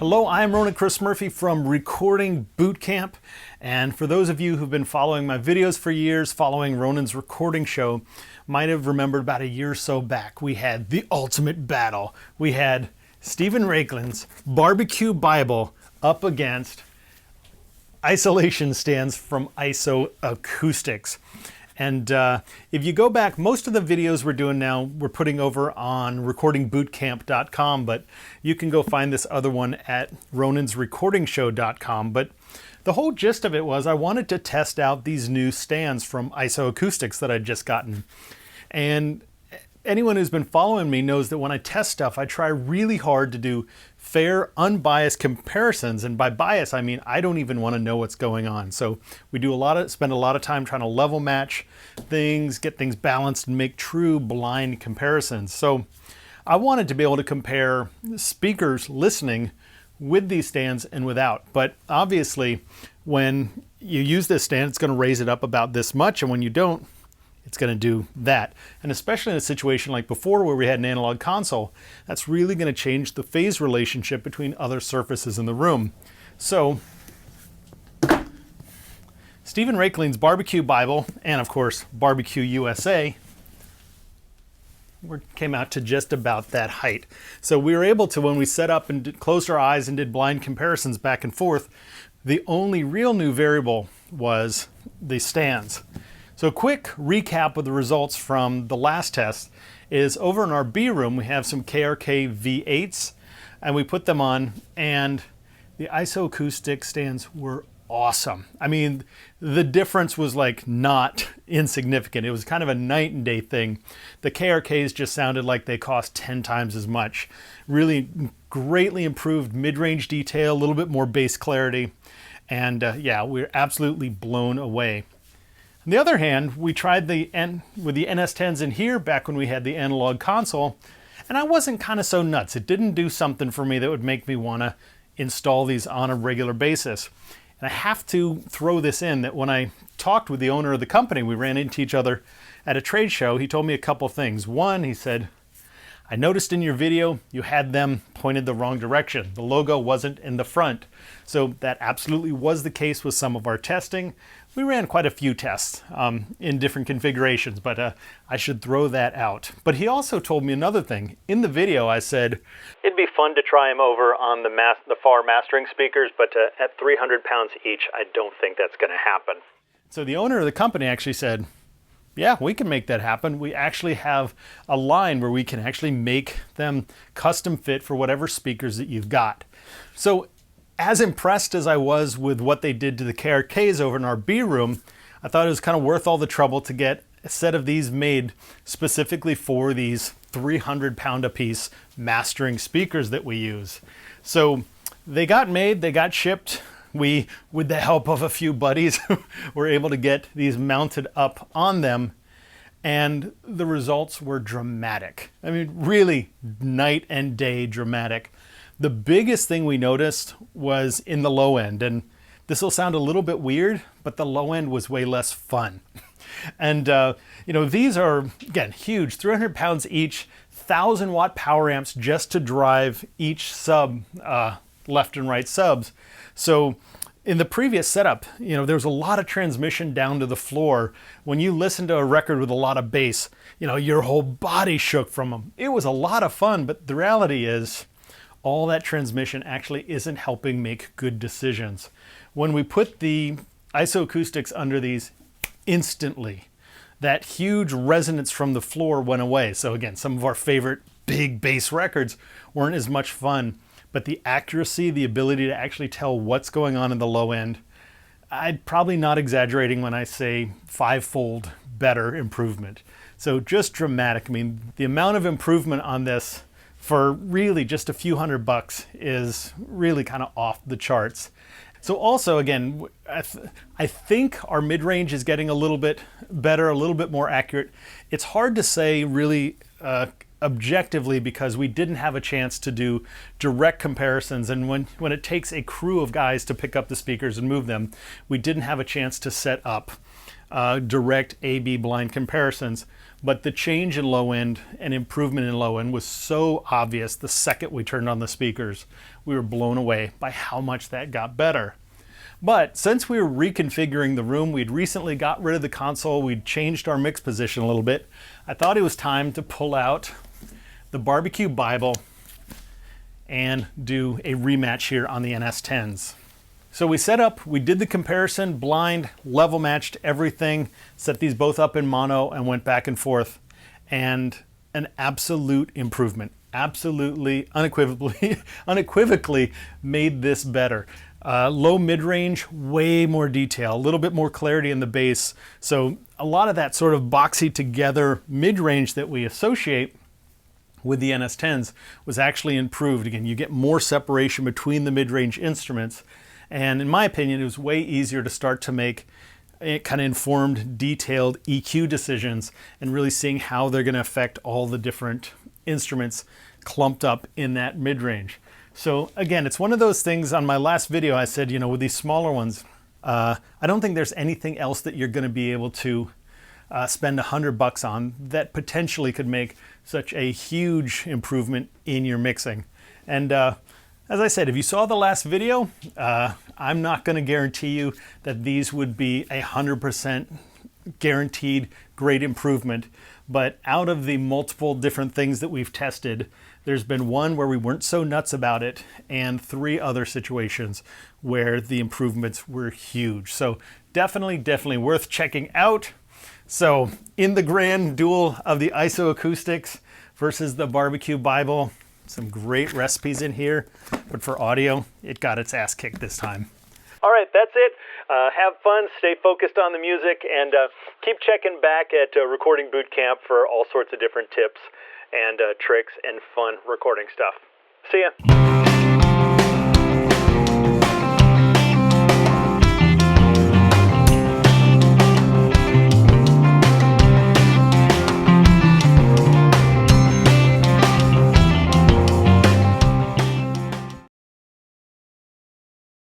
Hello, I'm Ronan Chris Murphy from Recording Bootcamp, and for those of you who've been following my videos for years, following Ronan's recording show, might have remembered about a year or so back, we had the ultimate battle. We had Stephen Rakelin's Barbecue Bible up against isolation stands from IsoAcoustics. And if you go back, most of the videos we're doing now, we're putting over on recordingbootcamp.com, but you can go find this other one at ronansrecordingshow.com. But the whole gist of it was I wanted to test out these new stands from IsoAcoustics that I'd just gotten. And anyone who's been following me knows that when I test stuff, I try really hard to do fair, unbiased comparisons. And by bias, I mean I don't even want to know what's going on. So we do spend a lot of time trying to level match things, get things balanced, and make true blind comparisons. So I wanted to be able to compare speakers listening with these stands and without. But obviously, when you use this stand, it's going to raise it up about this much, and when you don't, it's going to do that. And especially in a situation like before where we had an analog console, that's really going to change the phase relationship between other surfaces in the room. So Stephen Rakelin's Barbecue Bible and of course Barbecue USA came out to just about that height. So we were able to, when we set up and closed our eyes and did blind comparisons back and forth, the only real new variable was the stands. So a quick recap of the results from the last test is over in our B room, we have some KRK V8s and we put them on, and the IsoAcoustic stands were awesome. I mean, the difference was like not insignificant. It was kind of a night and day thing. The KRKs just sounded like they cost 10 times as much. Really greatly improved mid-range detail, a little bit more bass clarity. And yeah, we're absolutely blown away. On the other hand, we tried with the NS10s in here back when we had the analog console, and I wasn't kind of so nuts. It didn't do something for me that would make me want to install these on a regular basis. And I have to throw this in that when I talked with the owner of the company, we ran into each other at a trade show, he told me a couple things. One, he said, I noticed in your video you had them pointed the wrong direction. The logo wasn't in the front. So that absolutely was the case with some of our testing. We ran quite a few tests in different configurations, but I should throw that out. But he also told me another thing. In the video I said, it'd be fun to try them over on the FAR mastering speakers, but at 300 pounds each, I don't think that's going to happen. So the owner of the company actually said, yeah, we can make that happen. We actually have a line where we can actually make them custom fit for whatever speakers that you've got. So as impressed as I was with what they did to the KRKs over in our B room, I thought it was kind of worth all the trouble to get a set of these made specifically for these 300 pound a piece mastering speakers that we use. So they got made, they got shipped. We, with the help of a few buddies, were able to get these mounted up on them, and the results were dramatic. I mean, really night and day dramatic. The biggest thing we noticed was in the low end, and this will sound a little bit weird, but the low end was way less fun. And you know, these are, again, huge, 300 pounds each, 1,000-watt power amps just to drive each sub, left and right subs. So in the previous setup, you know, there was a lot of transmission down to the floor. When you listen to a record with a lot of bass, you know, your whole body shook from them. It was a lot of fun, but the reality is all that transmission actually isn't helping make good decisions. When we put the IsoAcoustics under these, instantly, that huge resonance from the floor went away. So again, some of our favorite big bass records weren't as much fun. But the accuracy, the ability to actually tell what's going on in the low end, I'm probably not exaggerating when I say 5-fold better improvement. So just dramatic. I mean, the amount of improvement on this for really just a few $100 is really kind of off the charts. So also, again, I think our mid-range is getting a little bit better, a little bit more accurate. It's hard to say really objectively because we didn't have a chance to do direct comparisons, and when it takes a crew of guys to pick up the speakers and move them, we didn't have a chance to set up direct A/B blind comparisons, but the change in low end and improvement in low end was so obvious the second we turned on the speakers. We were blown away by how much that got better. But since we were reconfiguring the room, we'd recently got rid of the console, we'd changed our mix position a little bit, I thought it was time to pull out the Barbecue Bible and do a rematch here on the NS10s. So we set up, we did the comparison, blind, level matched everything, set these both up in mono and went back and forth, and an absolute improvement. Absolutely, unequivocally made this better. Low mid-range, way more detail, a little bit more clarity in the bass. So a lot of that sort of boxy together mid-range that we associate with the NS10s was actually improved. Again, you get more separation between the mid-range instruments. And in my opinion, it was way easier to start to make kind of informed, detailed EQ decisions and really seeing how they're going to affect all the different instruments clumped up in that mid-range. So again, it's one of those things. On my last video I said, with these smaller ones, I don't think there's anything else that you're going to be able to spend $100 on that potentially could make such a huge improvement in your mixing. And as I said, if you saw the last video, I'm not going to guarantee you that these would be 100% guaranteed great improvement, but out of the multiple different things that we've tested, there's been one where we weren't so nuts about it, and 3 other situations where the improvements were huge. So definitely worth checking out. So in the grand duel of the IsoAcoustics versus the Barbecue Bible, some great recipes in here, but for audio, it got its ass kicked this time. All right, that's it. Have fun, stay focused on the music, and keep checking back at Recording Boot Camp for all sorts of different tips and tricks and fun recording stuff. See ya.